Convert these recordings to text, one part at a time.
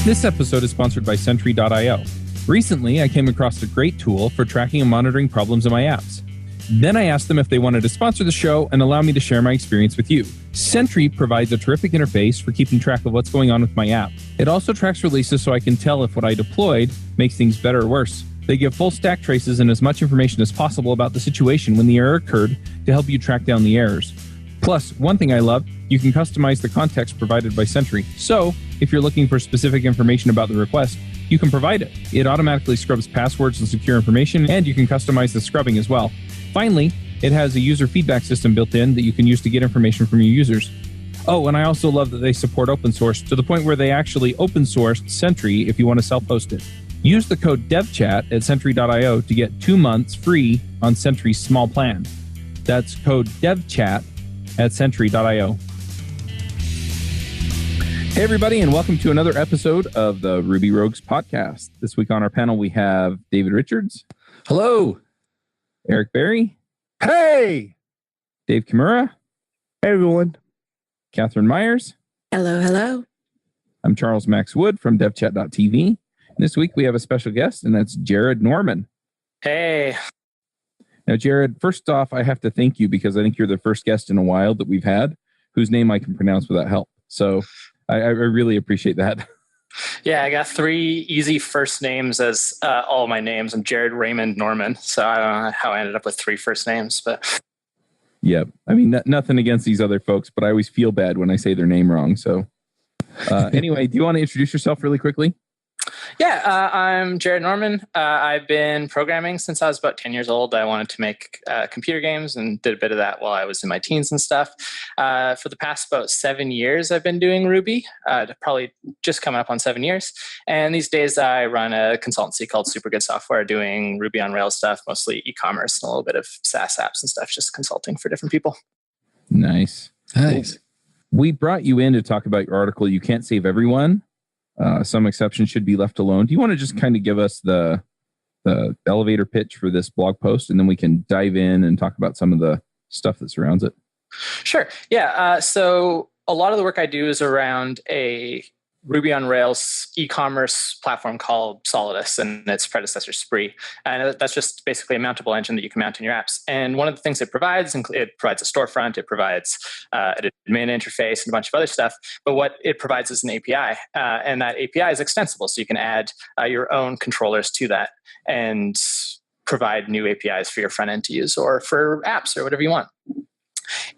This episode is sponsored by Sentry.io. Recently, I came across a great tool for tracking and monitoring problems in my apps. Then I asked them if they wanted to sponsor the show and allow me to share my experience with you. Sentry provides a terrific interface for keeping track of what's going on with my app. It also tracks releases so I can tell if what I deployed makes things better or worse. They give full stack traces and as much information as possible about the situation when the error occurred to help you track down the errors. Plus, one thing I love, you can customize the context provided by Sentry. So, if you're looking for specific information about the request, you can provide it. It automatically scrubs passwords and secure information, and you can customize the scrubbing as well. Finally, it has a user feedback system built in that you can use to get information from your users. Oh, and I also love that they support open source to the point where they actually open sourced Sentry if you want to self-host it. Use the code DevChat at Sentry.io to get 2 months free on Sentry's small plan. That's code DevChat at Sentry.io. Hey, everybody, and welcome to another episode of the Ruby Rogues podcast. This week on our panel, we have David Richards. Hello. Eric Berry. Hey. Dave Kimura. Hey, everyone. Catherine Meyers. Hello, hello. I'm Charles Max Wood from devchat.tv. And this week, we have a special guest, and that's Jared Norman. Hey. Now, Jared, first off, I have to thank you because I think you're the first guest in a while that we've had whose name I can pronounce without help. So I really appreciate that. Yeah, I got 3 easy first names as all my names. I'm Jared Raymond Norman. So I don't know how I ended up with 3 first names, but yeah, I mean, nothing against these other folks, but I always feel bad when I say their name wrong. So anyway, do you want to introduce yourself really quickly? Yeah, I'm Jared Norman. I've been programming since I was about 10 years old. I wanted to make computer games and did a bit of that while I was in my teens and stuff. For the past about 7 years, I've been doing Ruby, probably just coming up on 7 years. And these days I run a consultancy called Super Good Software, doing Ruby on Rails stuff, mostly e-commerce and a little bit of SaaS apps and stuff, just consulting for different people. Nice. We brought you in to talk about your article, You Can't Save Everyone. Some exceptions should be left alone. Do you want to just kind of give us the elevator pitch for this blog post, and then we can dive in and talk about some of the stuff that surrounds it? Sure. Yeah. So a lot of the work I do is around a Ruby on Rails e-commerce platform called Solidus and its predecessor Spree. And that's just basically a mountable engine that you can mount in your apps. And one of the things it provides a storefront, it provides an admin interface and a bunch of other stuff. But what it provides is an API. And that API is extensible. So you can add your own controllers to that and provide new APIs for your front end to use or for apps or whatever you want.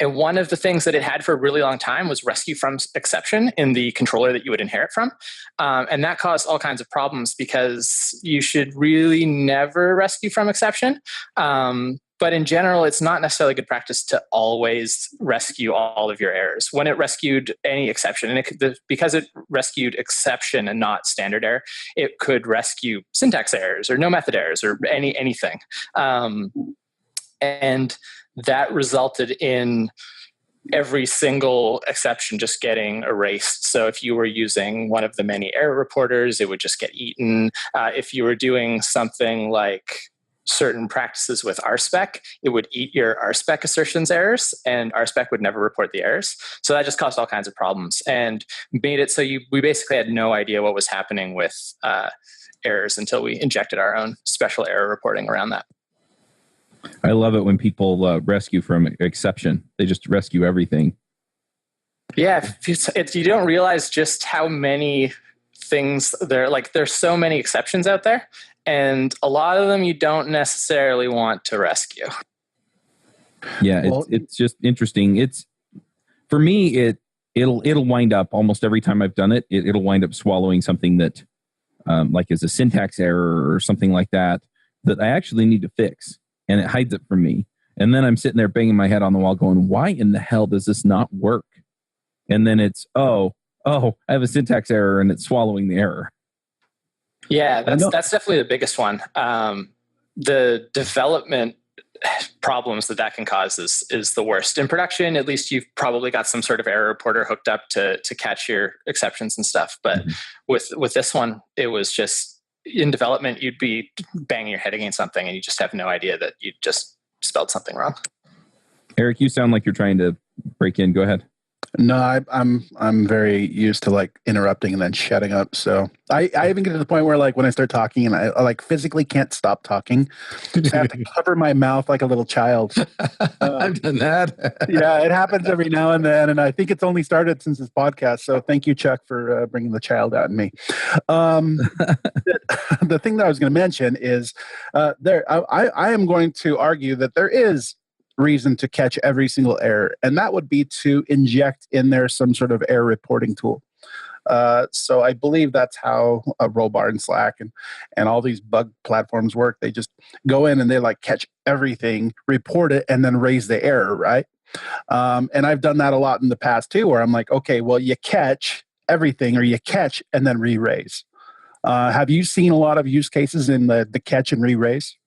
And one of the things that it had for a really long time was rescue from exception in the controller that you would inherit from. And that caused all kinds of problems because you should really never rescue from exception. But in general, it's not necessarily good practice to always rescue all of your errors. When it rescued any exception, and because it rescued exception and not standard error, it could rescue syntax errors or no method errors or anything. And that resulted in every single exception just getting erased. So if you were using one of the many error reporters, it would just get eaten. If you were doing something like certain practices with RSpec, it would eat your RSpec assertions errors, and RSpec would never report the errors. So that just caused all kinds of problems and made it so we basically had no idea what was happening with errors until we injected our own special error reporting around that. I love it when people rescue from exception. They just rescue everything. Yeah, you don't realize just how many things there's so many exceptions out there, and a lot of them you don't necessarily want to rescue. Yeah, it's just interesting. It's for me, it'll wind up almost every time I've done it. It'll wind up swallowing something that like is a syntax error or something like that I actually need to fix. And it hides it from me. And then I'm sitting there banging my head on the wall going, why in the hell does this not work? And then it's, I have a syntax error and it's swallowing the error. Yeah, that's definitely the biggest one. The development problems that can cause is the worst. In production, at least you've probably got some sort of error reporter hooked up to catch your exceptions and stuff. But with this one, it was just, in development, you'd be banging your head against something and you just have no idea that you just spelled something wrong. Eric, you sound like you're trying to break in. Go ahead. No, I'm very used to like interrupting and then shutting up. So I even get to the point where like when I start talking and I like physically can't stop talking, so I have to cover my mouth like a little child. I've done that. Yeah, it happens every now and then, and I think it's only started since this podcast. So thank you, Chuck, for bringing the child out in me. The thing that I was going to mention is I am going to argue that there is reason to catch every single error, and that would be to inject in there some sort of error reporting tool. So I believe that's how Rollbar and Slack and all these bug platforms work. They just go in and they like catch everything, report it, and then raise the error, right? And I've done that a lot in the past too, where I'm like, okay, well, you catch everything or you catch and then re-raise. Have you seen a lot of use cases in the catch and re-raise?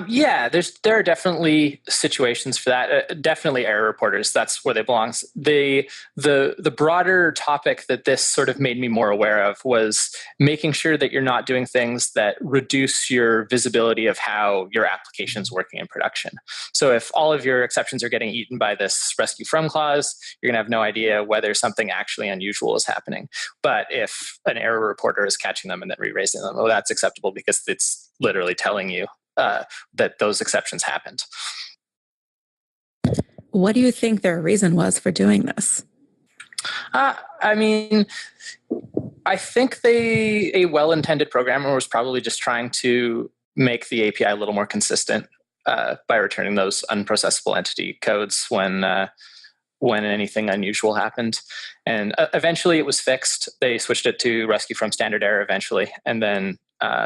Yeah, there are definitely situations for that. Definitely error reporters. That's where they belong. The broader topic that this sort of made me more aware of was making sure that you're not doing things that reduce your visibility of how your application's working in production. So if all of your exceptions are getting eaten by this rescue from clause, you're gonna have no idea whether something actually unusual is happening. But if an error reporter is catching them and then re-raising them, well, that's acceptable because it's literally telling you that those exceptions happened. What do you think their reason was for doing this? I mean, I think a well-intended programmer was probably just trying to make the API a little more consistent by returning those unprocessable entity codes when anything unusual happened. And eventually it was fixed. They switched it to rescue from standard error eventually. And then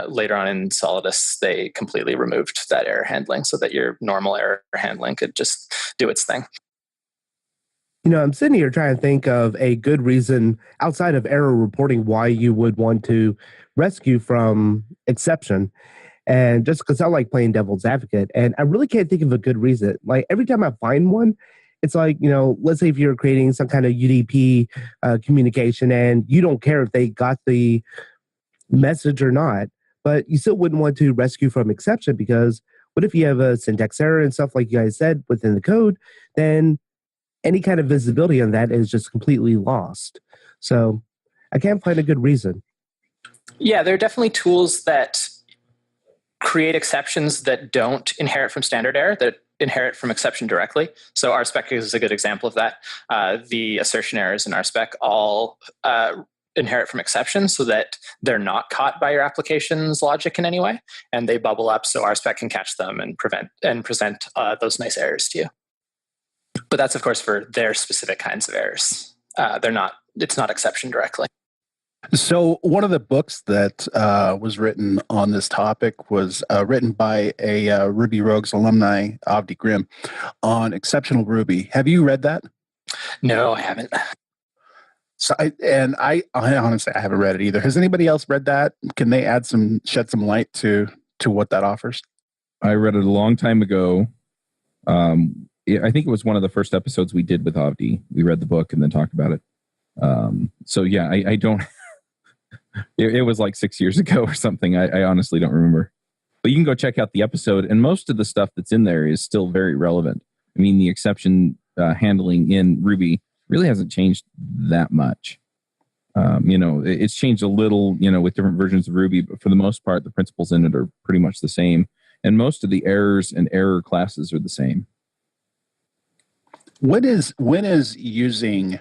later on in Solidus, they completely removed that error handling so that your normal error handling could just do its thing. I'm sitting here trying to think of a good reason outside of error reporting why you would want to rescue from exception. And just because I like playing devil's advocate, and I really can't think of a good reason. Like every time I find one, it's like, let's say if you're creating some kind of UDP communication and you don't care if they got the message or not, but you still wouldn't want to rescue from exception because what if you have a syntax error and stuff like you guys said within the code, then any kind of visibility on that is just completely lost. So I can't find a good reason. Yeah, there are definitely tools that create exceptions that don't inherit from standard error, that inherit from exception directly. So RSpec is a good example of that. The assertion errors in RSpec all inherit from exceptions so that they're not caught by your application's logic in any way, and they bubble up so RSpec can catch them and present those nice errors to you. But that's of course for their specific kinds of errors. It's not exception directly. So one of the books that was written on this topic was written by a Ruby Rogues alumni, Avdi Grimm, on exceptional Ruby. Have you read that? No, I haven't. So I honestly I haven't read it either. Has anybody else read that? Can they shed some light to what that offers? I read it a long time ago. I think it was one of the first episodes we did with Avdi. We read the book and then talked about it. So yeah, I don't. It was like 6 years ago or something. I honestly don't remember. But you can go check out the episode, and most of the stuff that's in there is still very relevant. I mean, the exception handling in Ruby really hasn't changed that much. It's changed a little, with different versions of Ruby, but for the most part, the principles in it are pretty much the same. And most of the errors and error classes are the same. When is using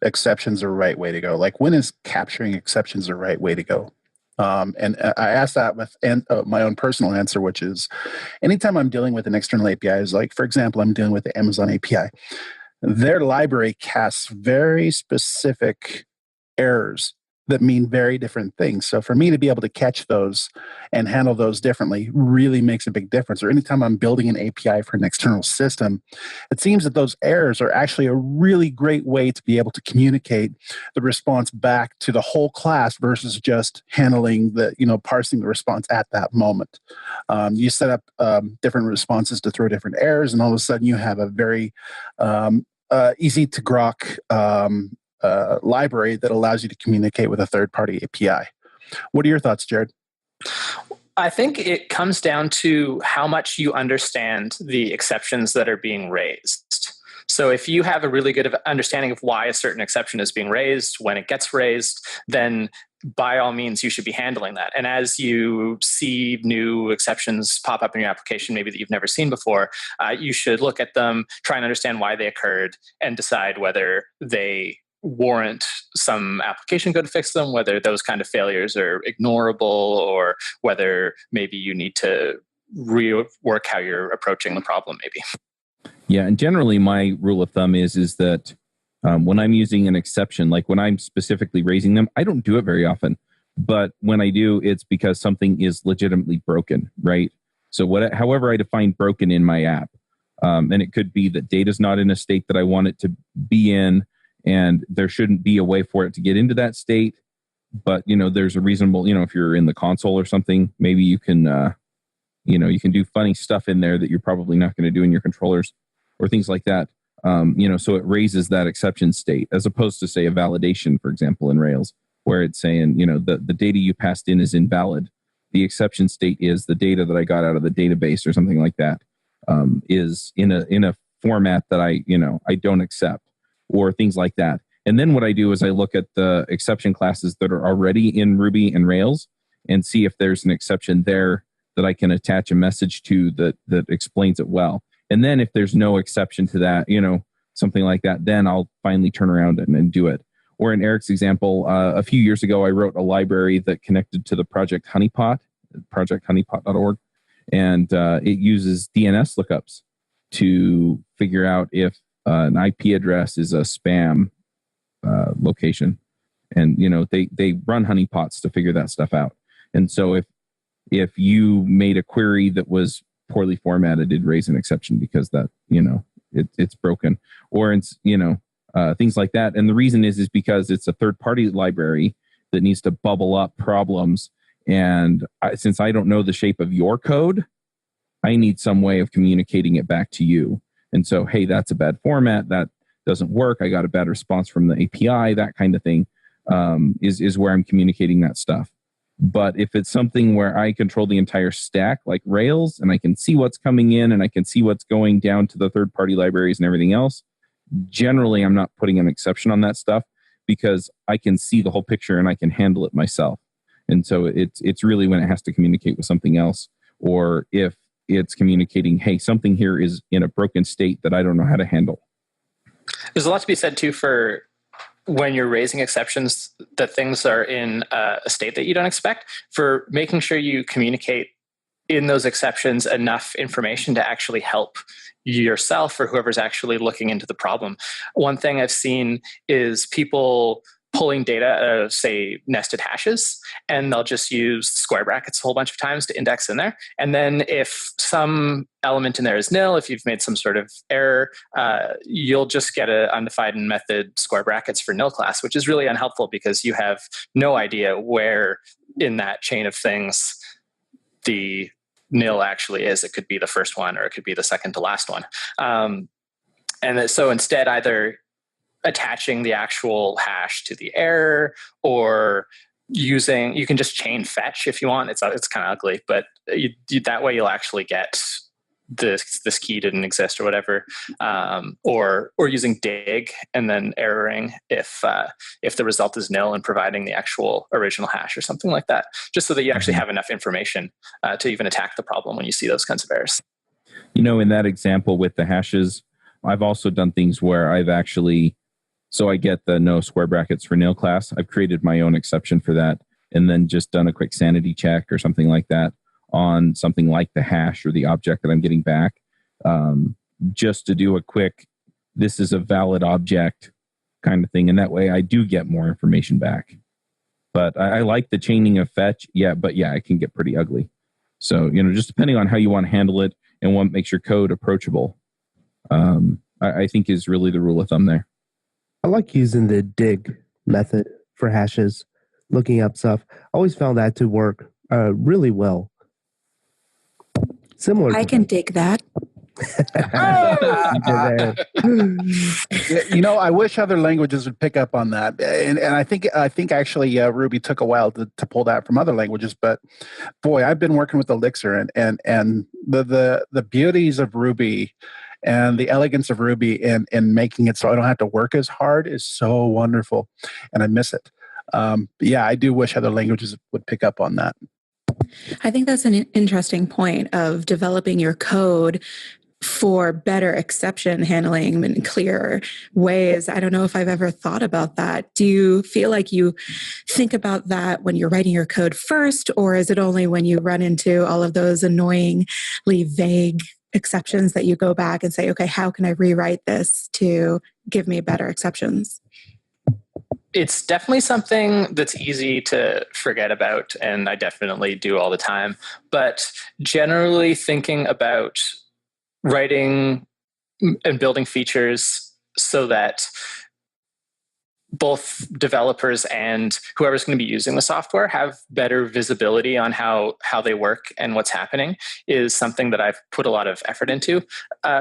exceptions the right way to go? Like when is capturing exceptions the right way to go? And I asked that with my own personal answer, which is anytime I'm dealing with an external API, is like, for example, I'm dealing with the Amazon API. Their library casts very specific errors that mean very different things. So for me to be able to catch those and handle those differently really makes a big difference. Or anytime I'm building an API for an external system, it seems that those errors are actually a really great way to be able to communicate the response back to the whole class versus just handling parsing the response at that moment. You set up different responses to throw different errors, and all of a sudden you have a very easy to grok library that allows you to communicate with a third-party API. What are your thoughts, Jared? I think it comes down to how much you understand the exceptions that are being raised. So if you have a really good understanding of why a certain exception is being raised, when it gets raised, then by all means, you should be handling that. And as you see new exceptions pop up in your application, maybe that you've never seen before, you should look at them, try and understand why they occurred, and decide whether they warrant some application code to fix them, whether those kind of failures are ignorable, or whether maybe you need to rework how you're approaching the problem, maybe. Yeah, and generally my rule of thumb is that when I'm using an exception, like when I'm specifically raising them, I don't do it very often. But when I do, it's because something is legitimately broken, right? So however I define broken in my app, and it could be that data's not in a state that I want it to be in, and there shouldn't be a way for it to get into that state. But, there's a reasonable, if you're in the console or something, maybe you can, you can do funny stuff in there that you're probably not going to do in your controllers or things like that. So it raises that exception state as opposed to, say, a validation, for example, in Rails, where it's saying, the data you passed in is invalid. The exception state is the data that I got out of the database or something like that, is in a format that I don't accept, or things like that. And then what I do is I look at the exception classes that are already in Ruby and Rails and see if there's an exception there that I can attach a message to that explains it well. And then if there's no exception to that, something like that, then I'll finally turn around and do it. Or in Eric's example, a few years ago, I wrote a library that connected to the project Honeypot, projecthoneypot.org. And it uses DNS lookups to figure out if an IP address is a spam location. And, they run honeypots to figure that stuff out. And so if you made a query that was poorly formatted, it'd raise an exception because that, it's broken, or it's, things like that. And the reason is because it's a third-party library that needs to bubble up problems. And since I don't know the shape of your code, I need some way of communicating it back to you. And so, hey, that's a bad format. That doesn't work. I got a bad response from the API. That kind of thing is where I'm communicating that stuff. But if it's something where I control the entire stack, like Rails, and I can see what's coming in and I can see what's going down to the third-party libraries and everything else, generally I'm not putting an exception on that stuff because I can see the whole picture and I can handle it myself. And so it's really when it has to communicate with something else, or if it's communicating, hey, something here is in a broken state that I don't know how to handle. There's a lot to be said too for when you're raising exceptions that things are in a state that you don't expect, for making sure you communicate in those exceptions enough information to actually help yourself or whoever's actually looking into the problem. One thing I've seen is people pulling data out of, say, nested hashes, and they'll just use square brackets a whole bunch of times to index in there. And then if some element in there is nil, if you've made some sort of error, you'll just get an undefined method square brackets for nil class, which is really unhelpful because you have no idea where in that chain of things the nil actually is. It could be the first one, or it could be the second to last one. And so instead, either attaching the actual hash to the error, or you can just chain fetch if you want. It's kind of ugly, but that way you'll actually get this key didn't exist or whatever, or using dig and then erroring if the result is nil and providing the actual original hash or something like that, just so that you actually have enough information to even attack the problem when you see those kinds of errors. In that example with the hashes, I've also done things where I've actually, so I get the no square brackets for nil class. I've created my own exception for that, and then just done a quick sanity check or something like that on something like the hash or the object that I'm getting back, just to do a quick, this is a valid object kind of thing. And that way I do get more information back. But I like the chaining of fetch. But it can get pretty ugly. So, just depending on how you want to handle it and what makes your code approachable, I think is really the rule of thumb there. I like using the dig method for hashes, looking up stuff. I always found that to work really well. Similar. I can dig that. I wish other languages would pick up on that, and I think actually Ruby took a while to pull that from other languages. But boy, I've been working with Elixir, and the beauties of Ruby And the elegance of Ruby in making it so I don't have to work as hard is so wonderful, and I miss it. Yeah, I do wish other languages would pick up on that. I think that's an interesting point of developing your code for better exception handling in clearer ways. I don't know if I've ever thought about that. Do you feel like you think about that when you're writing your code first, or is it only when you run into all of those annoyingly vague exceptions that you go back and say, okay, how can I rewrite this to give me better exceptions? It's definitely something that's easy to forget about, and I definitely do all the time. But generally thinking about writing and building features so that both developers and whoever's going to be using the software have better visibility on how they work and what's happening is something that I've put a lot of effort into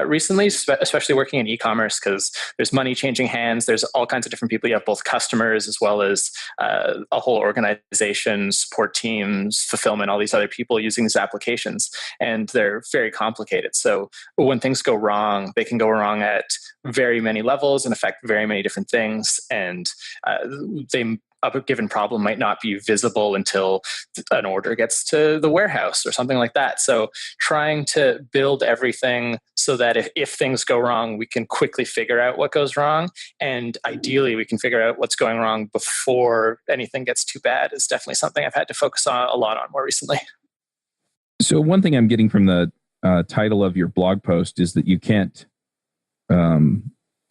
recently, especially working in e-commerce, because there's money changing hands. There's all kinds of different people. You have both customers as well as a whole organization, support teams, fulfillment, all these other people using these applications, and they're very complicated. So when things go wrong, they can go wrong at very many levels and affect very many different things. And a given problem might not be visible until an order gets to the warehouse or something like that. So trying to build everything so that if things go wrong, we can quickly figure out what goes wrong. And ideally, we can figure out what's going wrong before anything gets too bad is definitely something I've had to focus on a lot on more recently. So one thing I'm getting from the title of your blog post is that you can't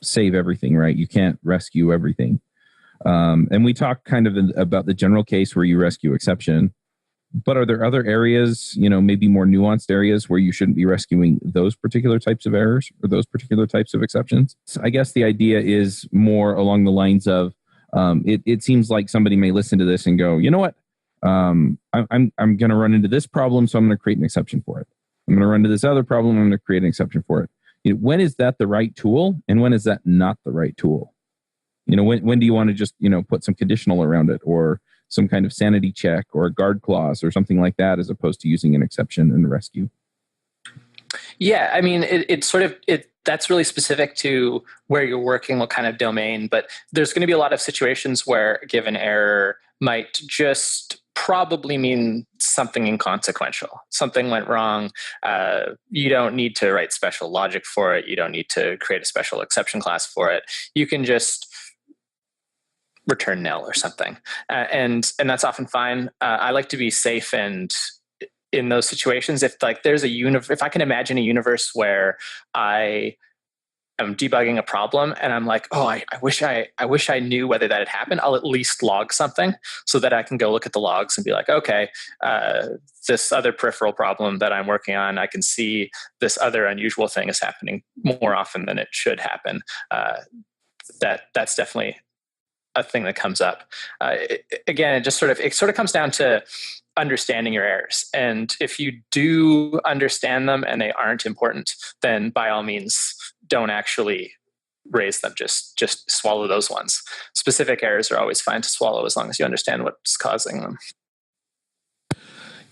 save everything, right? You can't rescue everything. And we talked kind of about the general case where you rescue exception, but are there other areas, maybe more nuanced areas where you shouldn't be rescuing those particular types of errors or those particular types of exceptions? So I guess the idea is more along the lines of, it seems like somebody may listen to this and go, you know what? I'm going to run into this problem, so I'm going to create an exception for it. I'm going to run into this other problem, I'm going to create an exception for it. When is that the right tool, and when is that not the right tool? When do you want to just, put some conditional around it, or some kind of sanity check or a guard clause or something like that, as opposed to using an exception in the rescue? Yeah, I mean, that's really specific to where you're working, what kind of domain, but there's going to be a lot of situations where a given error might just probably mean something inconsequential. Something went wrong. You don't need to write special logic for it. You don't need to create a special exception class for it. You can just return nil or something. And that's often fine. I like to be safe, and in those situations, if I can imagine a universe where I am debugging a problem and I'm like, oh, I wish I knew whether that had happened, I'll at least log something so that I can go look at the logs and be like, okay, this other peripheral problem that I'm working on, I can see this other unusual thing is happening more often than it should happen. That's definitely a thing that comes up. Again, it sort of comes down to understanding your errors. And if you do understand them and they aren't important, then by all means, don't actually raise them. Just swallow those ones. Specific errors are always fine to swallow as long as you understand what's causing them.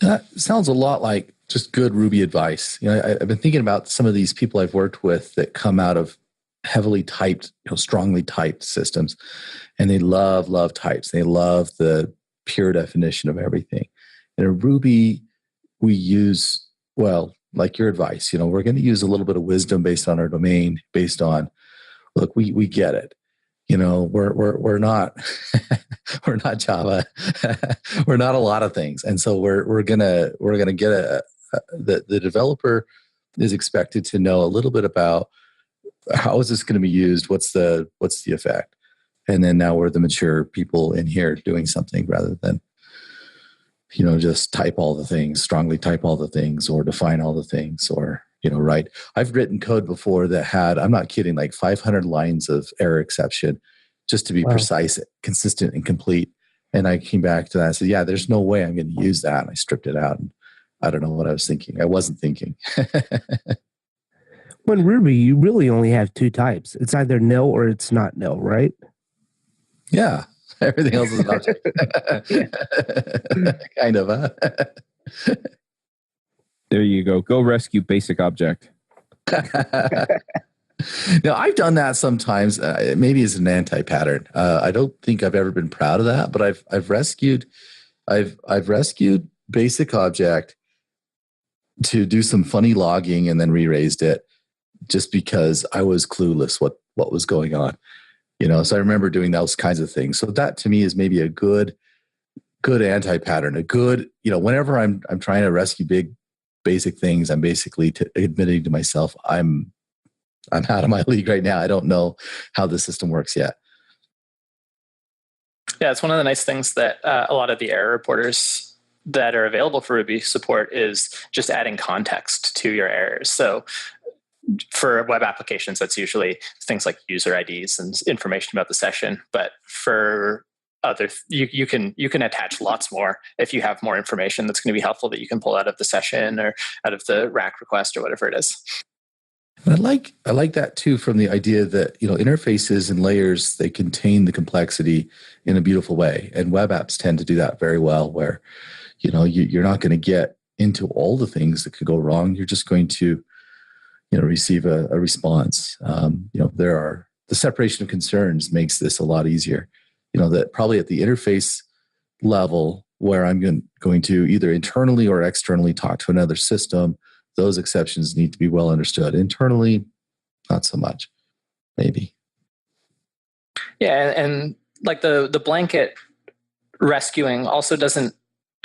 That sounds a lot like just good Ruby advice. I've been thinking about some of these people I've worked with that come out of heavily typed, strongly typed systems, and they love types. They love the pure definition of everything. And in Ruby, we use, like your advice, we're going to use a little bit of wisdom based on our domain, based on, look, we get it. We're not we're not Java. We're not a lot of things. And so we're gonna get the developer is expected to know a little bit about how is this going to be used, what's the effect. And then now we're the mature people in here doing something rather than just type all the things, strongly type all the things, or define all the things, or write. I've written code before that had, I'm not kidding, like 500 lines of error exception just to be precise, consistent, and complete. And I came back to that and said, yeah, there's no way I'm going to use that. And I stripped it out. And I don't know what I was thinking. I wasn't thinking. When Ruby, you really only have two types. It's either nil or it's not nil, right? Yeah. Everything else is an object. Kind of, huh? There you go. Go rescue basic object. Now, I've done that sometimes, maybe as an anti-pattern. I don't think I've ever been proud of that, but I've rescued basic object to do some funny logging and then re-raised it just because I was clueless what was going on. So I remember doing those kinds of things. So that to me is maybe a good anti-pattern, a good, whenever I'm trying to rescue big basic things, I'm basically admitting to myself, I'm out of my league right now. I don't know how the system works yet. Yeah, it's one of the nice things that a lot of the error reporters that are available for Ruby support is just adding context to your errors. So for web applications, that's usually things like user IDs and information about the session. But for other, you can attach lots more if you have more information that's going to be helpful that you can pull out of the session or out of the rack request or whatever it is. And I like that too, from the idea that interfaces and layers, they contain the complexity in a beautiful way, and web apps tend to do that very well. Where you're not going to get into all the things that could go wrong. You're just going to receive a response. There are the separation of concerns makes this a lot easier. That probably at the interface level where I'm going to either internally or externally talk to another system, those exceptions need to be well understood. Internally, not so much, maybe. Yeah, and like the blanket rescuing also doesn't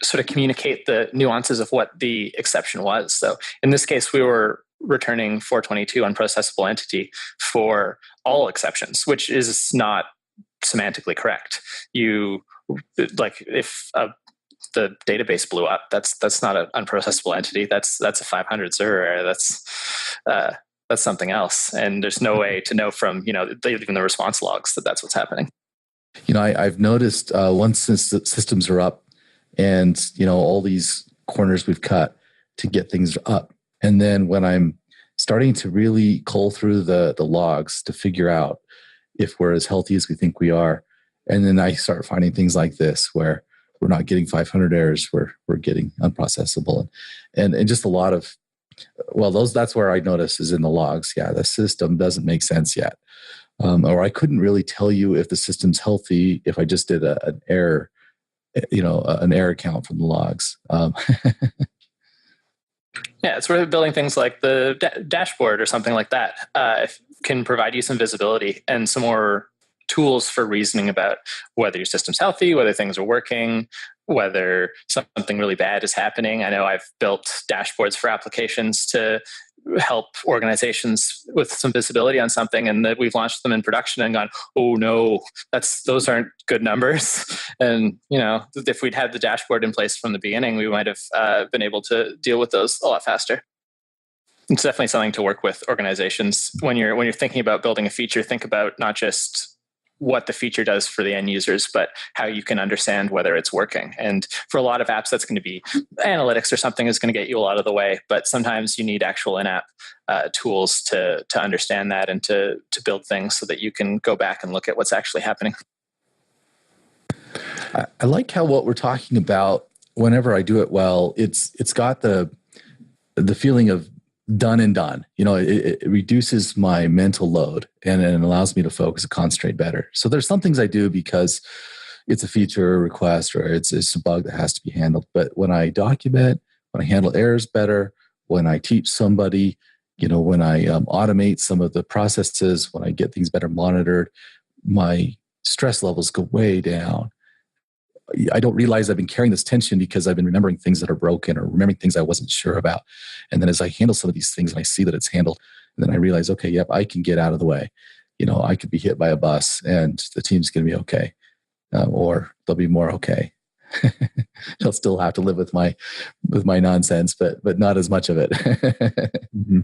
sort of communicate the nuances of what the exception was. So in this case, we were returning 422 unprocessable entity for all exceptions, which is not semantically correct. If the database blew up, that's not an unprocessable entity. That's a 500 server error. That's something else. And there's no way to know from even the response logs that that's what's happening. I've noticed once the systems are up, and all these corners we've cut to get things up, and then when I'm starting to really cull through the logs to figure out if we're as healthy as we think we are, and then I start finding things like this where we're not getting 500 errors, we're getting unprocessable, and just a lot of, that's where I notice is in the logs. Yeah, the system doesn't make sense yet, or I couldn't really tell you if the system's healthy if I just did an error, an error count from the logs. Yeah, it's worth building things like the dashboard or something like that. Can provide you some visibility and some more tools for reasoning about whether your system's healthy, whether things are working, whether something really bad is happening. I know I've built dashboards for applications to help organizations with some visibility on something, and that we've launched them in production and gone, oh no, those aren't good numbers. And if we'd had the dashboard in place from the beginning, we might have been able to deal with those a lot faster. It's definitely something to work with organizations when you're thinking about building a feature. Think about not just what the feature does for the end users, but how you can understand whether it's working. And for a lot of apps, that's going to be analytics or something is going to get you a lot of the way. But sometimes you need actual in-app tools to understand that and to build things so that you can go back and look at what's actually happening. I like how what we're talking about, whenever I do it well, it's got the feeling of done and done. It reduces my mental load and it allows me to focus and concentrate better. So there's some things I do because it's a feature or request or it's a bug that has to be handled. But when I document, when I handle errors better, when I teach somebody, when I automate some of the processes, when I get things better monitored, my stress levels go way down. I don't realize I've been carrying this tension because I've been remembering things that are broken or remembering things I wasn't sure about. And then as I handle some of these things and I see that it's handled, and then I realize, okay, yep, I can get out of the way. I could be hit by a bus and the team's going to be okay. Or they'll be more okay. They'll still have to live with my nonsense, but not as much of it. Mm-hmm.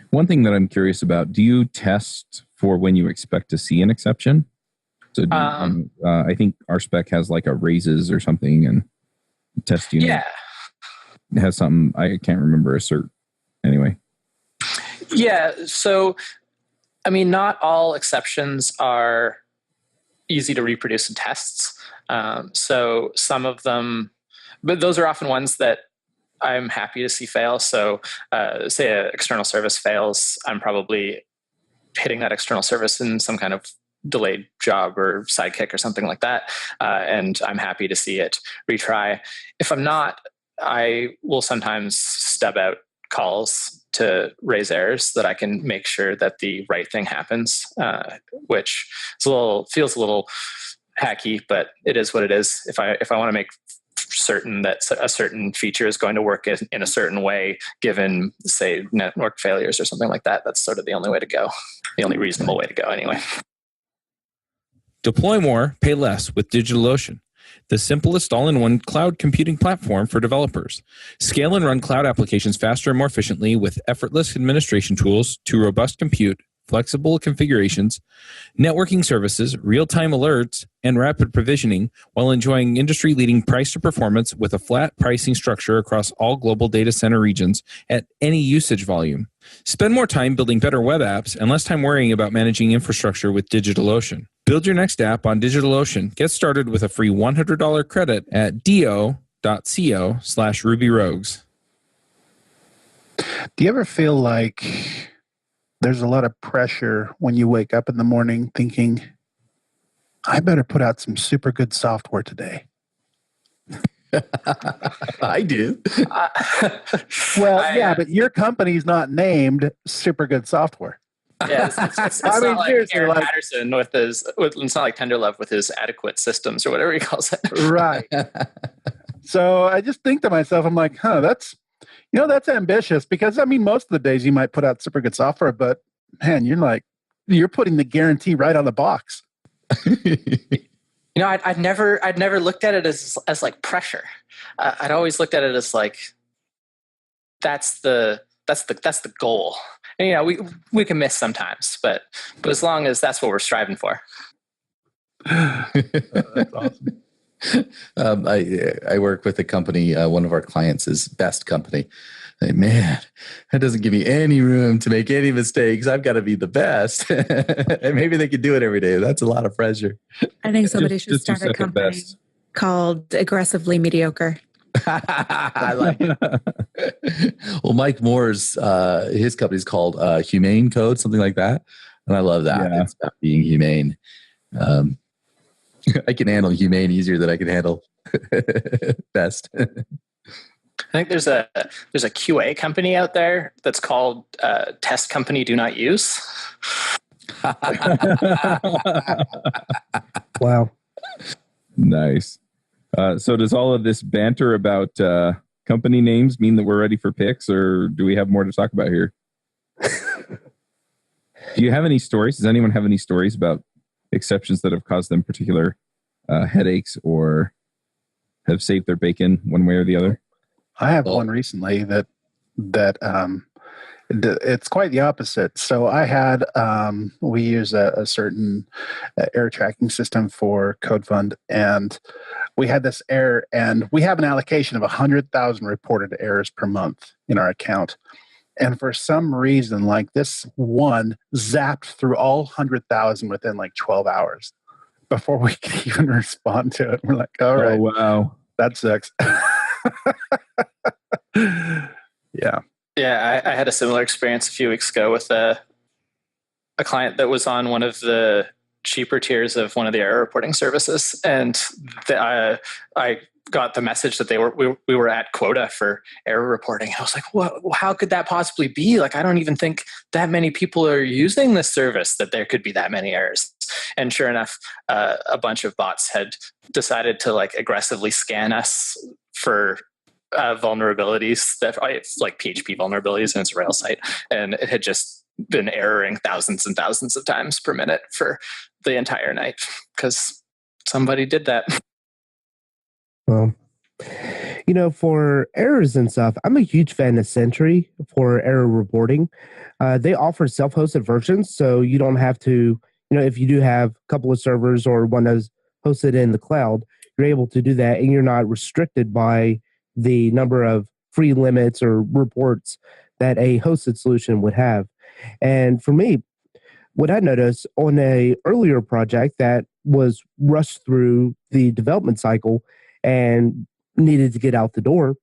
One thing that I'm curious about, do you test for when you expect to see an exception? So I think our spec has like a raises or something and test unit. Yeah. It has something, I can't remember, assert. Anyway. Yeah. So, not all exceptions are easy to reproduce in tests. So some of them, but those are often ones that I'm happy to see fail. So say an external service fails, I'm probably hitting that external service in some kind of delayed job or sidekick or something like that. And I'm happy to see it retry. If I'm not, I will sometimes stub out calls to raise errors that I can make sure that the right thing happens, which is feels a little hacky, but it is what it is. If I want to make certain that a certain feature is going to work in a certain way, given, say, network failures or something like that, that's sort of the only way to go. The only reasonable way to go, anyway. Deploy more, pay less with DigitalOcean, the simplest all-in-one cloud computing platform for developers. Scale and run cloud applications faster and more efficiently with effortless administration tools to robust compute, flexible configurations, networking services, real-time alerts, and rapid provisioning, while enjoying industry-leading price to performance with a flat pricing structure across all global data center regions at any usage volume. Spend more time building better web apps and less time worrying about managing infrastructure with DigitalOcean. Build your next app on DigitalOcean. Get started with a free $100 credit at do.co/RubyRogues. Do you ever feel like there's a lot of pressure when you wake up in the morning thinking, I better put out some super good software today? I do. Yeah, but your company's not named Super Good Software. Yeah, it's I mean, not like seriously, Aaron like- Patterson it's not like Tenderlove with his adequate systems or whatever he calls it. Right. So I just think to myself, I'm like, that's ambitious, because I mean, most of the days you might put out super good software, but man, you're putting the guarantee right on the box. I'd never looked at it as like pressure. I'd always looked at it as like, that's the goal. And, we can miss sometimes, but as long as that's what we're striving for. That's awesome. I work with a company. One of our clients is Best Company. Man, that doesn't give me any room to make any mistakes. I've got to be the best. And maybe they could do it every day. That's a lot of pressure. I think somebody should start a company called Aggressively Mediocre. I like it. Well, Mike Moore's his company's called Humane Code, something like that, and I love that. Yeah. It's about being humane. I can handle humane easier than I can handle best. I think there's a QA company out there that's called Test Company Do Not Use. Wow. Nice. So does all of this banter about company names mean that we're ready for picks, or do we have more to talk about here? Do you have any stories? Does anyone have any stories about exceptions that have caused them particular headaches or have saved their bacon one way or the other? I have one recently that it's quite the opposite. So I had we use a certain error tracking system for CodeFund, and we had this error, and we have an allocation of 100,000 reported errors per month in our account. And for some reason, like this one zapped through all 100,000 within like 12 hours before we could even respond to it. We're like, all right, wow, that sucks. Yeah. Yeah, I had a similar experience a few weeks ago with a client that was on one of the cheaper tiers of one of the error reporting services, and I got the message that we were at quota for error reporting. I was like, "What? How could that possibly be? Like, I don't even think that many people are using this service that there could be that many errors." And sure enough, a bunch of bots had decided to like aggressively scan us for vulnerabilities that it's like PHP vulnerabilities, and it's a Rails site, and it had just been erroring thousands and thousands of times per minute for the entire night because somebody did that. Well, for errors and stuff, I'm a huge fan of Sentry for error reporting. They offer self-hosted versions, so you don't have to, if you do have a couple of servers or one that's hosted in the cloud, you're able to do that, and you're not restricted by the number of free limits or reports that a hosted solution would have. And for me, what I noticed on a earlier project that was rushed through the development cycle and needed to get out the door,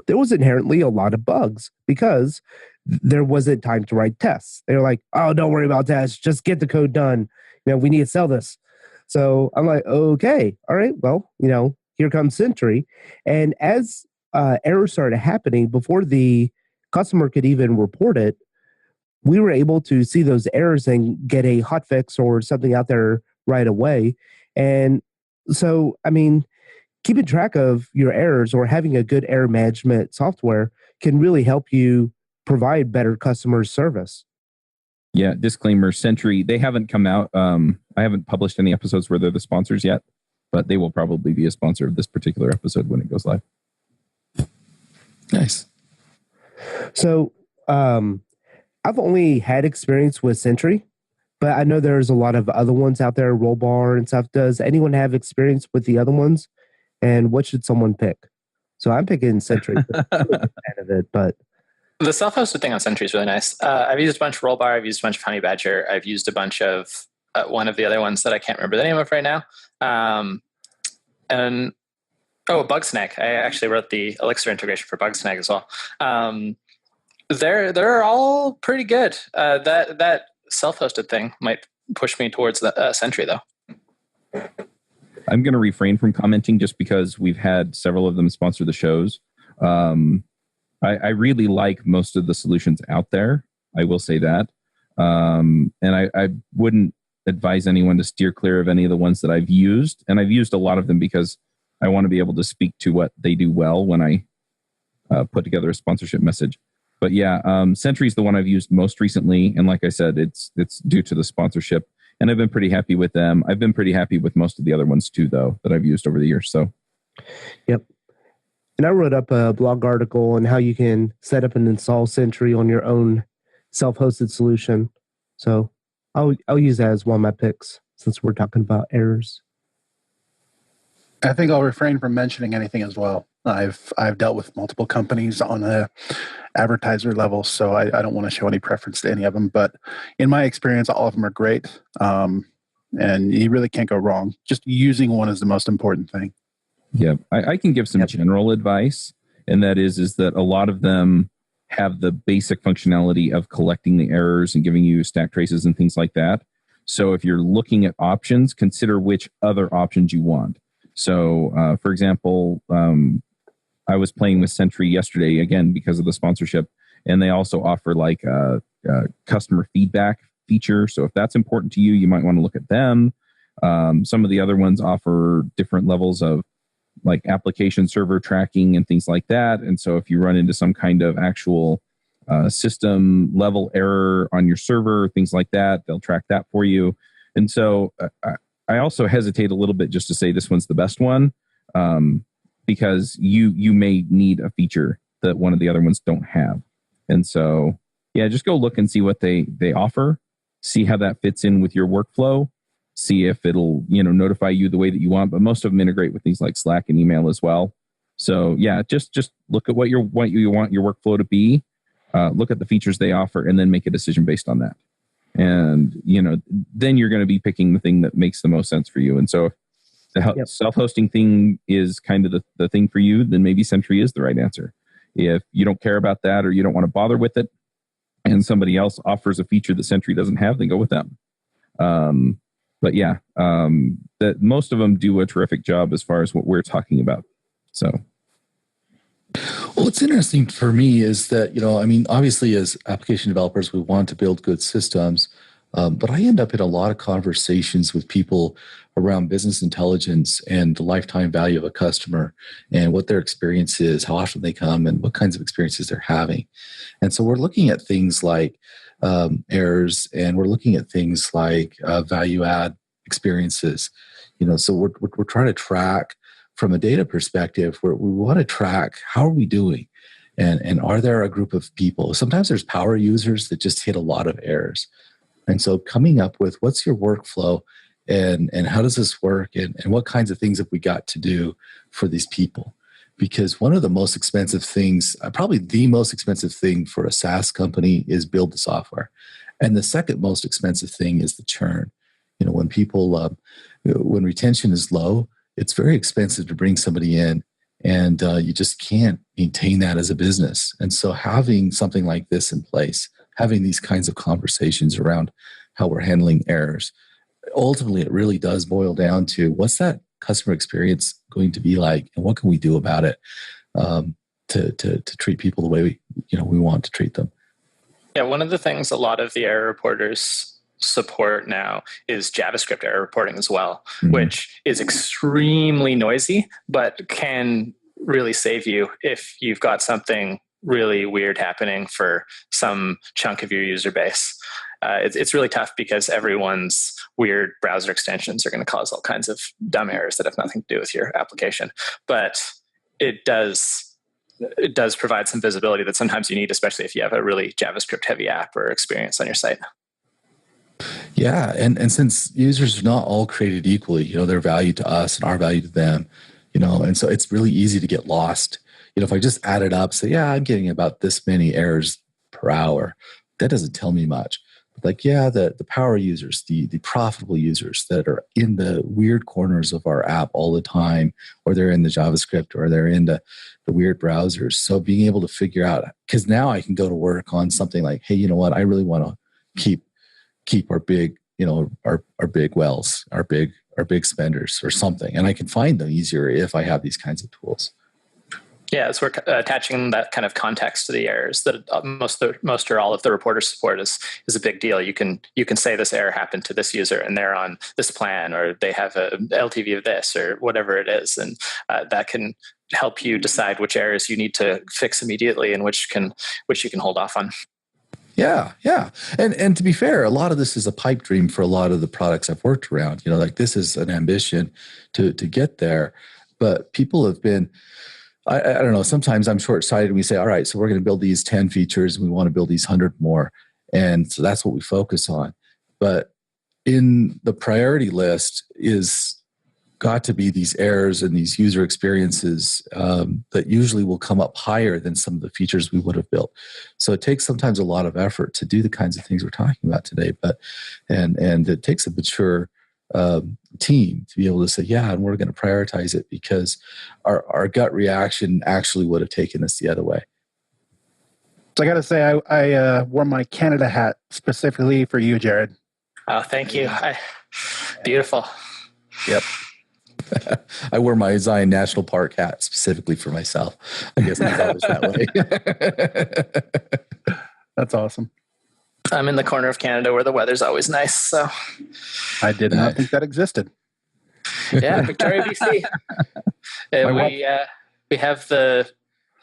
there was inherently a lot of bugs because there wasn't time to write tests. They were like, oh, don't worry about tests. Just get the code done. We need to sell this. So I'm like, okay, all right, well, here comes Sentry. And as errors started happening before the customer could even report it, we were able to see those errors and get a hotfix or something out there right away. And so, keeping track of your errors or having a good error management software can really help you provide better customer service. Yeah, disclaimer, Sentry, they haven't come out. I haven't published any episodes where they're the sponsors yet, but they will probably be a sponsor of this particular episode when it goes live. Nice. So I've only had experience with Sentry, but I know there's a lot of other ones out there, Rollbar and stuff. Does anyone have experience with the other ones? And what should someone pick? So I'm picking Sentry. Of it, but the self-hosted thing on Sentry is really nice. I've used a bunch of Rollbar. I've used a bunch of Honey Badger. I've used a bunch of one of the other ones that I can't remember the name of right now. Bugsnag. I actually wrote the Elixir integration for Bugsnag as well. They're all pretty good. That self-hosted thing might push me towards the Sentry though. I'm going to refrain from commenting just because we've had several of them sponsor the shows. I really like most of the solutions out there. I will say that. And I wouldn't advise anyone to steer clear of any of the ones that I've used. And I've used a lot of them because I want to be able to speak to what they do well when I put together a sponsorship message. But yeah, Sentry is the one I've used most recently. And like I said, it's due to the sponsorship. And I've been pretty happy with them. I've been pretty happy with most of the other ones too, though, that I've used over the years. So, yep. And I wrote up a blog article on how you can set up and install Sentry on your own self-hosted solution. So I'll use that as one of my picks since we're talking about errors. I think I'll refrain from mentioning anything as well. I've dealt with multiple companies on a advertiser level, so I don't want to show any preference to any of them. But in my experience, all of them are great, and you really can't go wrong. Just using one is the most important thing. Yeah, I can give some general advice, and that is that a lot of them have the basic functionality of collecting the errors and giving you stack traces and things like that. So if you're looking at options, consider which other options you want. So, for example, I was playing with Sentry yesterday, again, because of the sponsorship, and they also offer like a customer feedback feature. So if that's important to you, you might want to look at them. Some of the other ones offer different levels of like application server tracking and things like that. And so if you run into some kind of actual system level error on your server, things like that, they'll track that for you. And so I also hesitate a little bit just to say this one's the best one, because you may need a feature that one of the other ones don't have. And so, yeah, just go look and see what they offer, see how that fits in with your workflow, see if it'll, notify you the way that you want. But most of them integrate with things like Slack and email as well. So yeah, just look at what you want your workflow to be, look at the features they offer, and then make a decision based on that. And, then you're going to be picking the thing that makes the most sense for you. And so if the self-hosting thing is kind of the thing for you, then maybe Sentry is the right answer. If you don't care about that or you don't want to bother with it and somebody else offers a feature that Sentry doesn't have, then go with them. But yeah, that most of them do a terrific job as far as what we're talking about. So. Well, what's interesting for me is that, obviously as application developers, we want to build good systems, but I end up in a lot of conversations with people around business intelligence and the lifetime value of a customer and what their experience is, how often they come, and what kinds of experiences they're having. And so we're looking at things like errors, and we're looking at things like value add experiences. So we're trying to track from a data perspective, where we want to track how are we doing, and are there a group of people? Sometimes there's power users that just hit a lot of errors, and so coming up with what's your workflow and how does this work, and what kinds of things have we got to do for these people? Because one of the most expensive things, probably the most expensive thing for a SaaS company, is build the software, and the second most expensive thing is the churn. When people when retention is low, it's very expensive to bring somebody in And you just can't maintain that as a business. And so having something like this in place, having these kinds of conversations around how we're handling errors, ultimately it really does boil down to what's that customer experience going to be like, and what can we do about it to treat people the way we want to treat them. Yeah, one of the things a lot of the error reporters support now is JavaScript error reporting as well, which is extremely noisy, but can really save you if you've got something really weird happening for some chunk of your user base. It's really tough because everyone's weird browser extensions are going to cause all kinds of dumb errors that have nothing to do with your application. But it does provide some visibility that sometimes you need, especially if you have a really JavaScript heavy app or experience on your site. Yeah, and since users are not all created equally, their value to us and our value to them, and so it's really easy to get lost. If I just add it up, say, yeah, I'm getting about this many errors per hour, that doesn't tell me much. But the power users, the profitable users that are in the weird corners of our app all the time, or they're in the JavaScript, or they're in the weird browsers. So being able to figure out, because now I can go to work on something like, hey, you know what, I really want to keep our big, our big wells, our big spenders or something. And I can find them easier if I have these kinds of tools. Yeah, so we're attaching that kind of context to the errors that most or all of the reporter support is a big deal. You can say this error happened to this user and they're on this plan, or they have a LTV of this, or whatever it is. And that can help you decide which errors you need to fix immediately and which you can hold off on. Yeah. And to be fair, a lot of this is a pipe dream for a lot of the products I've worked around. This is an ambition to get there. But people have been, I don't know, sometimes I'm short-sighted and we say, all right, so we're going to build these 10 features and we want to build these 100 more. And so that's what we focus on. But in the priority list is got to be these errors and these user experiences that usually will come up higher than some of the features we would have built. So it takes sometimes a lot of effort to do the kinds of things we're talking about today, and it takes a mature team to be able to say, yeah, and we're going to prioritize it because our gut reaction actually would have taken us the other way. So I got to say, I wore my Canada hat specifically for you, Jared. Oh, thank you. Beautiful. Yep. I wore my Zion National Park hat specifically for myself. I guess I thought it was that way. That's awesome. I'm in the corner of Canada where the weather's always nice. So I did not think that existed. Yeah, Victoria, BC.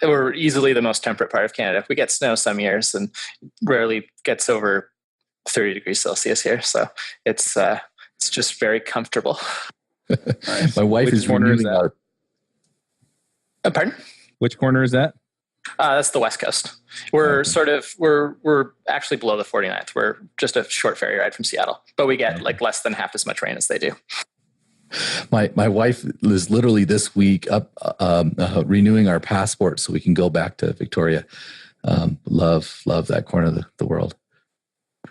We're easily the most temperate part of Canada. We get snow some years and rarely gets over 30 degrees Celsius here. So it's just very comfortable. Nice. My wife is renewing our... Pardon? Which corner is that? That's the West Coast. We're we're actually below the 49th. We're just a short ferry ride from Seattle, but we get less than half as much rain as they do. My wife is literally this week up renewing our passport so we can go back to Victoria. Love that corner of the world.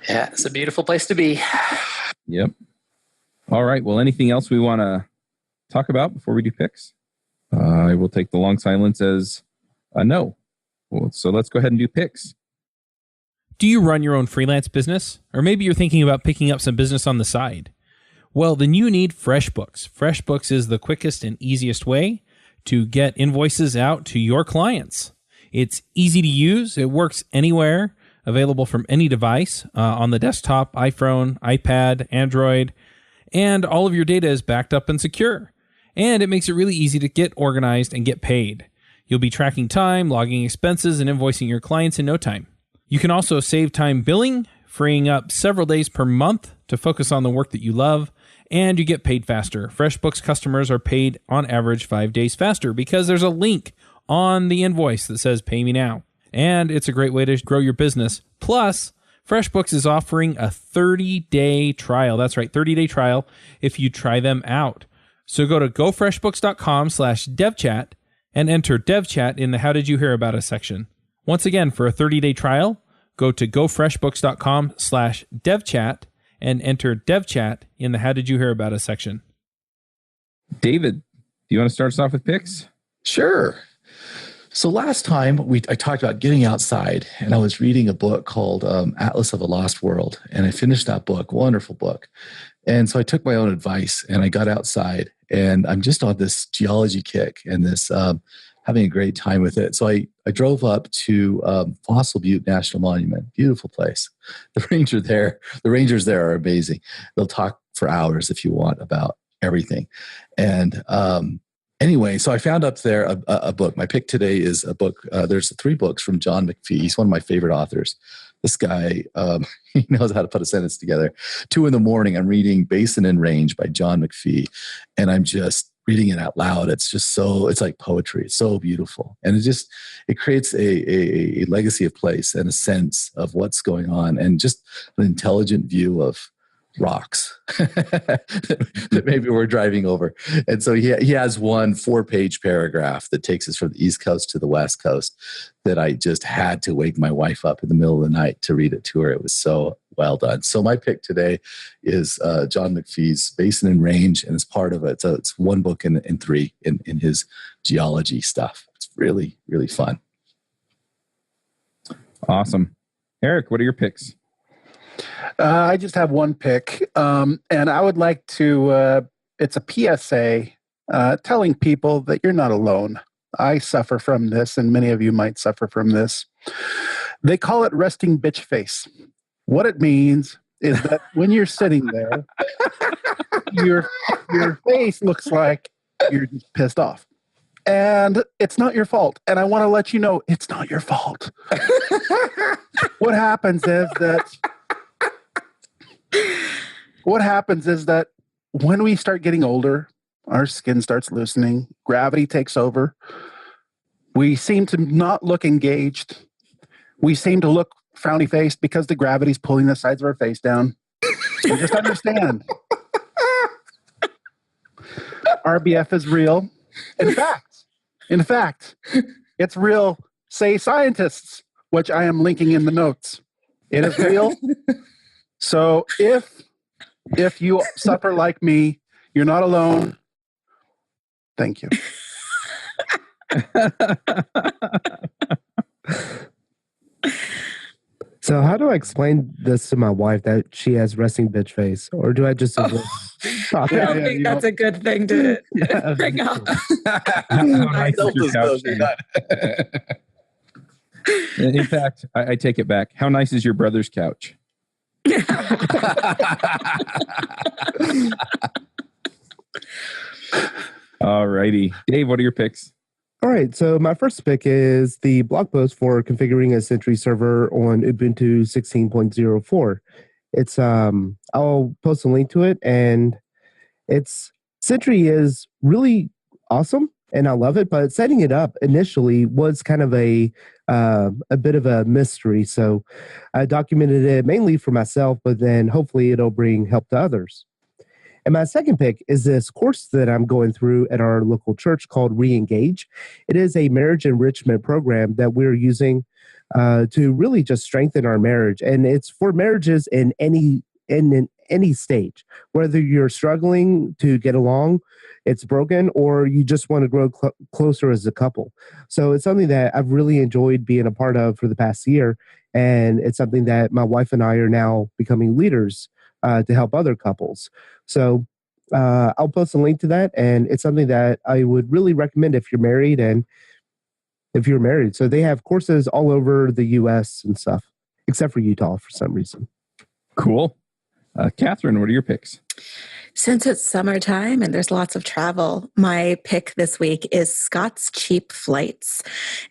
Yeah, it's a beautiful place to be. Yep. All right. Well, anything else we want to talk about before we do picks? I will take the long silence as a no. Well, so let's go ahead and do picks. Do you run your own freelance business? Or maybe you're thinking about picking up some business on the side? Well, then you need FreshBooks. FreshBooks is the quickest and easiest way to get invoices out to your clients. It's easy to use. It works anywhere, available from any device, on the desktop, iPhone, iPad, Android, and all of your data is backed up and secure. And it makes it really easy to get organized and get paid. You'll be tracking time, logging expenses, and invoicing your clients in no time. You can also save time billing, freeing up several days per month to focus on the work that you love, and you get paid faster. FreshBooks customers are paid on average 5 days faster because there's a link on the invoice that says pay me now. And it's a great way to grow your business. Plus, FreshBooks is offering a 30-day trial. That's right, 30-day trial if you try them out. So go to gofreshbooks.com/devchat and enter devchat in the How Did You Hear About Us section. Once again, for a 30-day trial, go to gofreshbooks.com/devchat and enter devchat in the How Did You Hear About Us section. David, do you want to start us off with picks? Sure. So last time I talked about getting outside, and I was reading a book called Atlas of a Lost World, and I finished that book. Wonderful book. And so I took my own advice and I got outside, and I'm just on this geology kick and this having a great time with it. So I drove up to Fossil Butte National Monument. Beautiful place. The rangers there are amazing. They'll talk for hours if you want about everything. And anyway, so I found up there a book. My pick today is a book. There's 3 books from John McPhee. He's one of my favorite authors. This guy, he knows how to put a sentence together. 2 a.m, I'm reading Basin and Range by John McPhee, and I'm just reading it out loud. It's just it's like poetry. It's so beautiful. And it creates a legacy of place and a sense of what's going on, and just an intelligent view of rocks that maybe we're driving over. And so he has one 4-page paragraph that takes us from the East Coast to the West Coast that I just had to wake my wife up in the middle of the night to read it to her. It was so well done. So my pick today is John McPhee's Basin and Range, and it's part of it. So it's 1 book in 3 in his geology stuff. It's really, really fun. Awesome. Eric, what are your picks? I just have 1 pick, and I would like to, it's a PSA telling people that you're not alone. I suffer from this, and many of you might suffer from this. They call it resting bitch face. What it means is that when you're sitting there, your face looks like you're just pissed off. And it's not your fault. And I want to let you know it's not your fault. What happens is that when we start getting older, our skin starts loosening, gravity takes over. We seem to not look engaged. We seem to look frowny faced because the gravity's pulling the sides of our face down. So just understand. RBF is real. In fact, it's real, say scientists, which I am linking in the notes. It is real. So if you suffer like me, you're not alone. Thank you. So how do I explain this to my wife that she has resting bitch face? Or do I just I don't think that's a good thing to bring up. How nice is your couch, Shane? In fact, I take it back. How nice is your brother's couch? All righty. Dave, what are your picks? All right, so my first pick is the blog post for configuring a Sentry server on Ubuntu 16.04. It's I'll post a link to it, and Sentry is really awesome, and I love it. But setting it up initially was kind of a bit of a mystery. So I documented it mainly for myself, but then hopefully it'll bring help to others. And my second pick is this course that I'm going through at our local church called Re-Engage. It is a marriage enrichment program that we're using to really just strengthen our marriage. And it's for marriages in any stage, whether you're struggling to get along, it's broken, or you just want to grow closer as a couple. So it's something that I've really enjoyed being a part of for the past year. And it's something that my wife and I are now becoming leaders to help other couples. So I'll post a link to that, and it's something that I would really recommend if you're married and if you're married. So they have courses all over the U.S. and stuff, except for Utah for some reason. Cool. Catherine, what are your picks? Since it's summertime and there's lots of travel, my pick this week is Scott's Cheap Flights.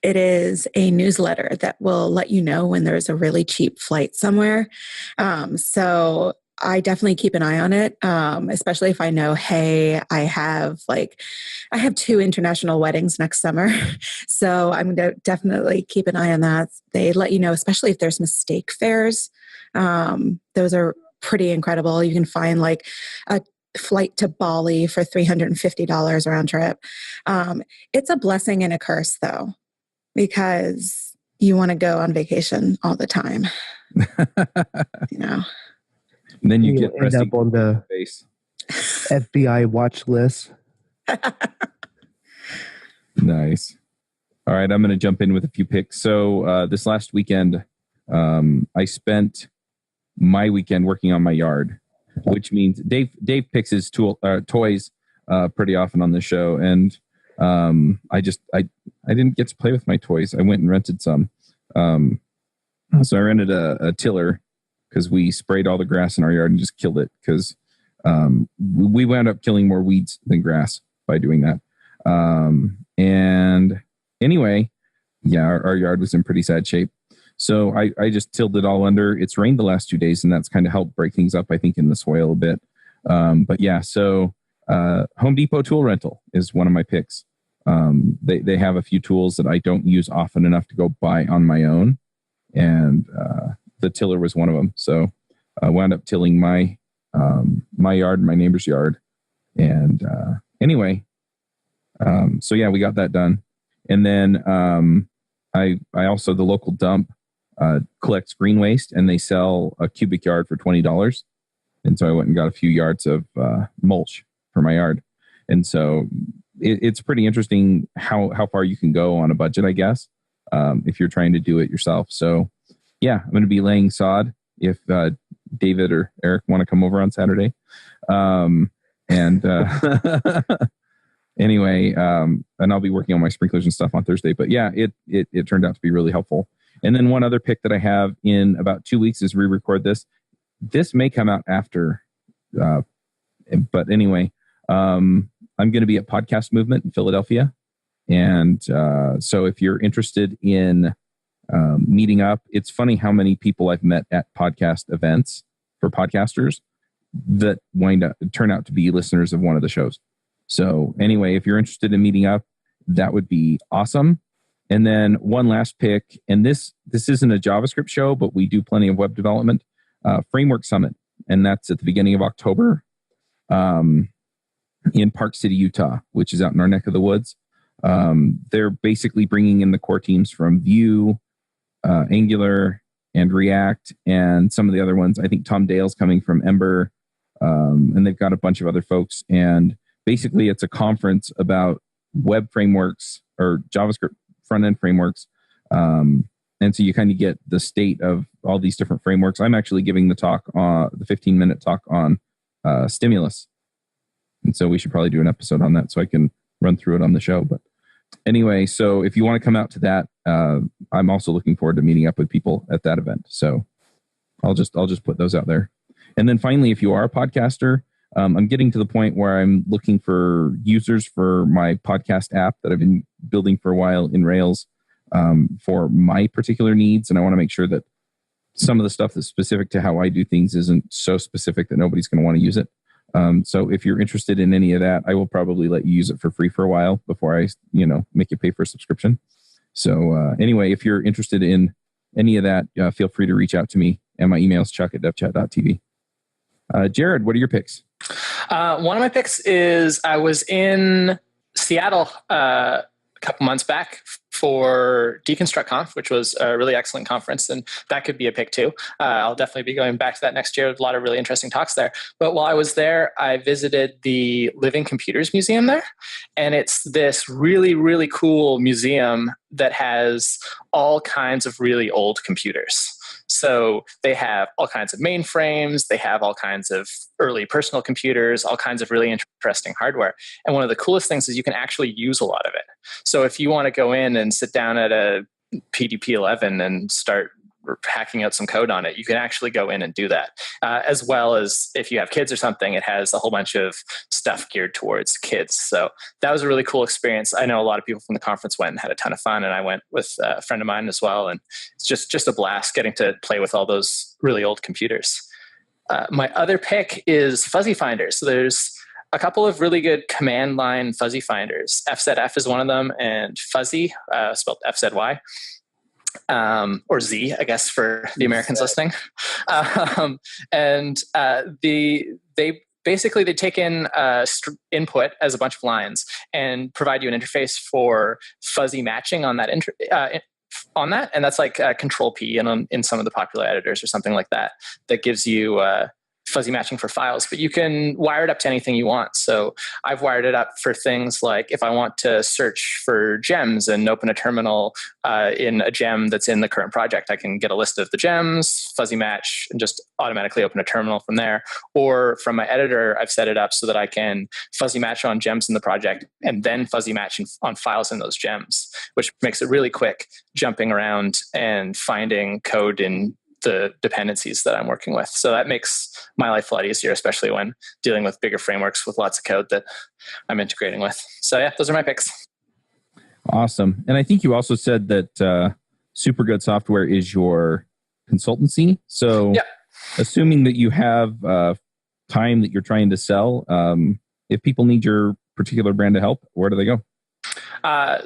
It is a newsletter that will let you know when there's a really cheap flight somewhere. So I definitely keep an eye on it, especially if I know, hey, I have 2 international weddings next summer. So I'm going to definitely keep an eye on that. They let you know, especially if there's mistake fares. Those are pretty incredible. You can find like a flight to Bali for $350 round trip. It's a blessing and a curse, though, because you want to go on vacation all the time. You know. And then you get end up on the face. FBI watch list. Nice. All right, I'm going to jump in with a few picks. So this last weekend, I spent my weekend working on my yard, which means Dave picks his toys pretty often on the show, and I didn't get to play with my toys. I went and rented some. So I rented a tiller because we sprayed all the grass in our yard and just killed it because we wound up killing more weeds than grass by doing that. And anyway, yeah, our yard was in pretty sad shape. So I just tilled it all under. It's rained the last 2 days, and that's kind of helped break things up, I think, in the soil a bit. But yeah, so Home Depot tool rental is one of my picks. They have a few tools that I don't use often enough to go buy on my own. And the tiller was one of them. So I wound up tilling my yard and my neighbor's yard. And anyway, so yeah, we got that done. And then I also, the local dump collects green waste, and they sell a cubic yard for $20. And so I went and got a few yards of mulch for my yard. And so it's pretty interesting how far you can go on a budget, I guess, if you're trying to do it yourself. So yeah, I'm going to be laying sod if David or Eric want to come over on Saturday. Anyway, and I'll be working on my sprinklers and stuff on Thursday. But yeah, it turned out to be really helpful. And then one other pick that I have in about 2 weeks is re-record this. This may come out after, but anyway, I'm going to be at Podcast Movement in Philadelphia. And so if you're interested in meeting up, it's funny how many people I've met at podcast events for podcasters that turn out to be listeners of one of the shows. So anyway, if you're interested in meeting up, that would be awesome. And then one last pick, and this isn't a JavaScript show, but we do plenty of web development, Framework Summit. And that's at the beginning of October in Park City, Utah, which is out in our neck of the woods. They're basically bringing in the core teams from Vue, Angular, and React, and some of the other ones. I think Tom Dale's coming from Ember, and they've got a bunch of other folks. And basically, it's a conference about web frameworks or JavaScript front-end frameworks. And so you kind of get the state of all these different frameworks. I'm actually giving the talk, the 15-minute talk on Stimulus. And so we should probably do an episode on that so I can run through it on the show. But anyway, so if you want to come out to that, I'm also looking forward to meeting up with people at that event. So I'll just put those out there. And then finally, if you are a podcaster, I'm getting to the point where I'm looking for users for my podcast app that I've been building for a while in Rails for my particular needs. And I want to make sure that some of the stuff that's specific to how I do things isn't so specific that nobody's going to want to use it. So if you're interested in any of that, I will probably let you use it for free for a while before I, make you pay for a subscription. So anyway, if you're interested in any of that, feel free to reach out to me. And my email is chuck@devchat.tv. Jared, what are your picks? One of my picks is I was in Seattle a couple months back for DeconstructConf, which was a really excellent conference, and that could be a pick too. I'll definitely be going back to that next year. A lot of really interesting talks there. But while I was there, I visited the Living Computers Museum there, and it's this really, really cool museum that has all kinds of really old computers. So they have all kinds of mainframes, they have all kinds of early personal computers, all kinds of really interesting hardware. And one of the coolest things is you can actually use a lot of it. So if you want to go in and sit down at a PDP-11 and start hacking out some code on it, you can actually go in and do that. As well as if you have kids or something, it has a whole bunch of stuff geared towards kids. So that was a really cool experience. I know a lot of people from the conference went and had a ton of fun, and I went with a friend of mine as well. And it's just a blast getting to play with all those really old computers. My other pick is fuzzy finders. So there's a couple of really good command line fuzzy finders. FZF is one of them, and fuzzy, spelled FZY. Or Z, I guess, for the Americans listening. They basically take in input as a bunch of lines and provide you an interface for fuzzy matching on that on that, and that's like Control P and in some of the popular editors or something like that. That gives you fuzzy matching for files, but you can wire it up to anything you want. So I've wired it up for things like if I want to search for gems and open a terminal in a gem that's in the current project, I can get a list of the gems, fuzzy match, and just automatically open a terminal from there. Or from my editor, I've set it up so that I can fuzzy match on gems in the project and then fuzzy match on files in those gems, which makes it really quick jumping around and finding code in the dependencies that I'm working with. So that makes my life a lot easier, especially when dealing with bigger frameworks with lots of code that I'm integrating with. So yeah, those are my picks. Awesome. And I think you also said that Super Good Software is your consultancy. So yeah. Assuming that you have time that you're trying to sell, if people need your particular brand of help, where do they go?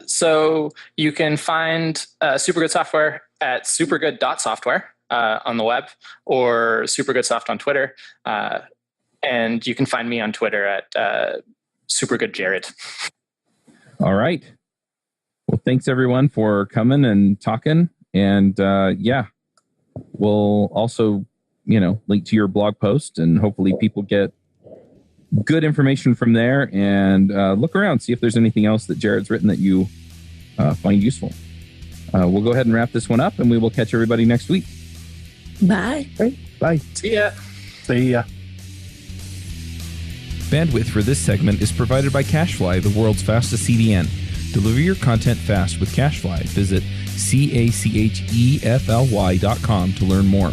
So you can find Super Good Software at supergood.software. On the web, or SuperGoodSoft on Twitter. And you can find me on Twitter at SuperGoodJared. All right. Well, thanks everyone for coming and talking. And we'll also, link to your blog post, and hopefully people get good information from there, and look around, see if there's anything else that Jared's written that you find useful. We'll go ahead and wrap this one up, and we will catch everybody next week. Bye. Bye. See ya. See ya. Bandwidth for this segment is provided by CacheFly, the world's fastest CDN. Deliver your content fast with CacheFly. Visit CACHEFLY.com to learn more.